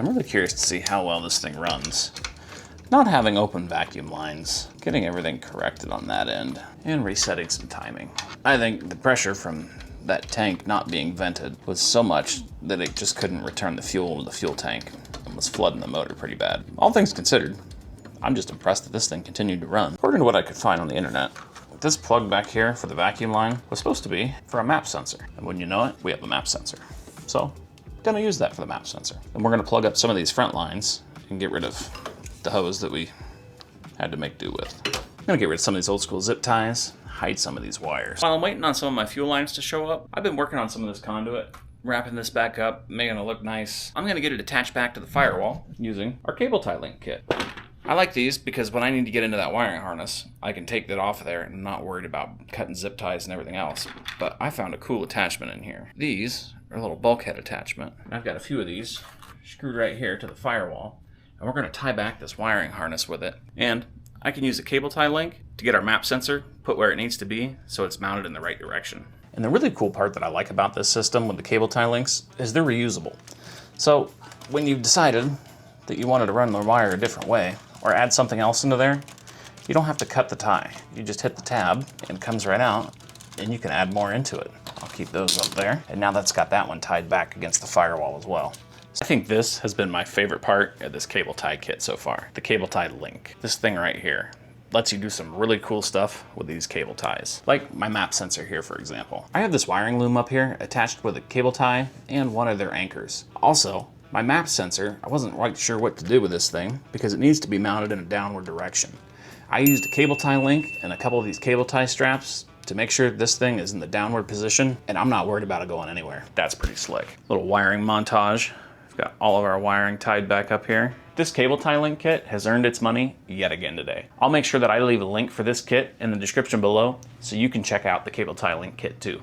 I'm really curious to see how well this thing runs. Not having open vacuum lines, getting everything corrected on that end, and resetting some timing. I think the pressure from that tank not being vented was so much that it just couldn't return the fuel to the fuel tank and was flooding the motor pretty bad. All things considered, I'm just impressed that this thing continued to run. According to what I could find on the internet, this plug back here for the vacuum line was supposed to be for a map sensor. And wouldn't you know it, we have a map sensor. So, gonna use that for the map sensor. And we're gonna plug up some of these front lines and get rid of the hose that we had to make do with. I'm gonna get rid of some of these old school zip ties, hide some of these wires. While I'm waiting on some of my fuel lines to show up, I've been working on some of this conduit, wrapping this back up, making it look nice. I'm gonna get it attached back to the firewall using our cable tie link kit. I like these because when I need to get into that wiring harness, I can take that off of there and I'm not worried about cutting zip ties and everything else. But I found a cool attachment in here. These are a little bulkhead attachment. I've got a few of these screwed right here to the firewall. And we're gonna tie back this wiring harness with it. And I can use a cable tie link to get our map sensor put where it needs to be so it's mounted in the right direction. And the really cool part that I like about this system with the cable tie links is they're reusable. So when you've decided that you wanted to run the wire a different way or add something else into there, you don't have to cut the tie. You just hit the tab and it comes right out and you can add more into it. I'll keep those up there. And now that's got that one tied back against the firewall as well. I think this has been my favorite part of this cable tie kit so far, the cable tie link. This thing right here lets you do some really cool stuff with these cable ties. Like my map sensor here, for example. I have this wiring loom up here attached with a cable tie and one of their anchors. Also, my map sensor, I wasn't quite sure what to do with this thing because it needs to be mounted in a downward direction. I used a cable tie link and a couple of these cable tie straps to make sure this thing is in the downward position and I'm not worried about it going anywhere. That's pretty slick. Little wiring montage. Got all of our wiring tied back up here. This cable tie link kit has earned its money yet again today. I'll make sure that I leave a link for this kit in the description below so you can check out the cable tie link kit too.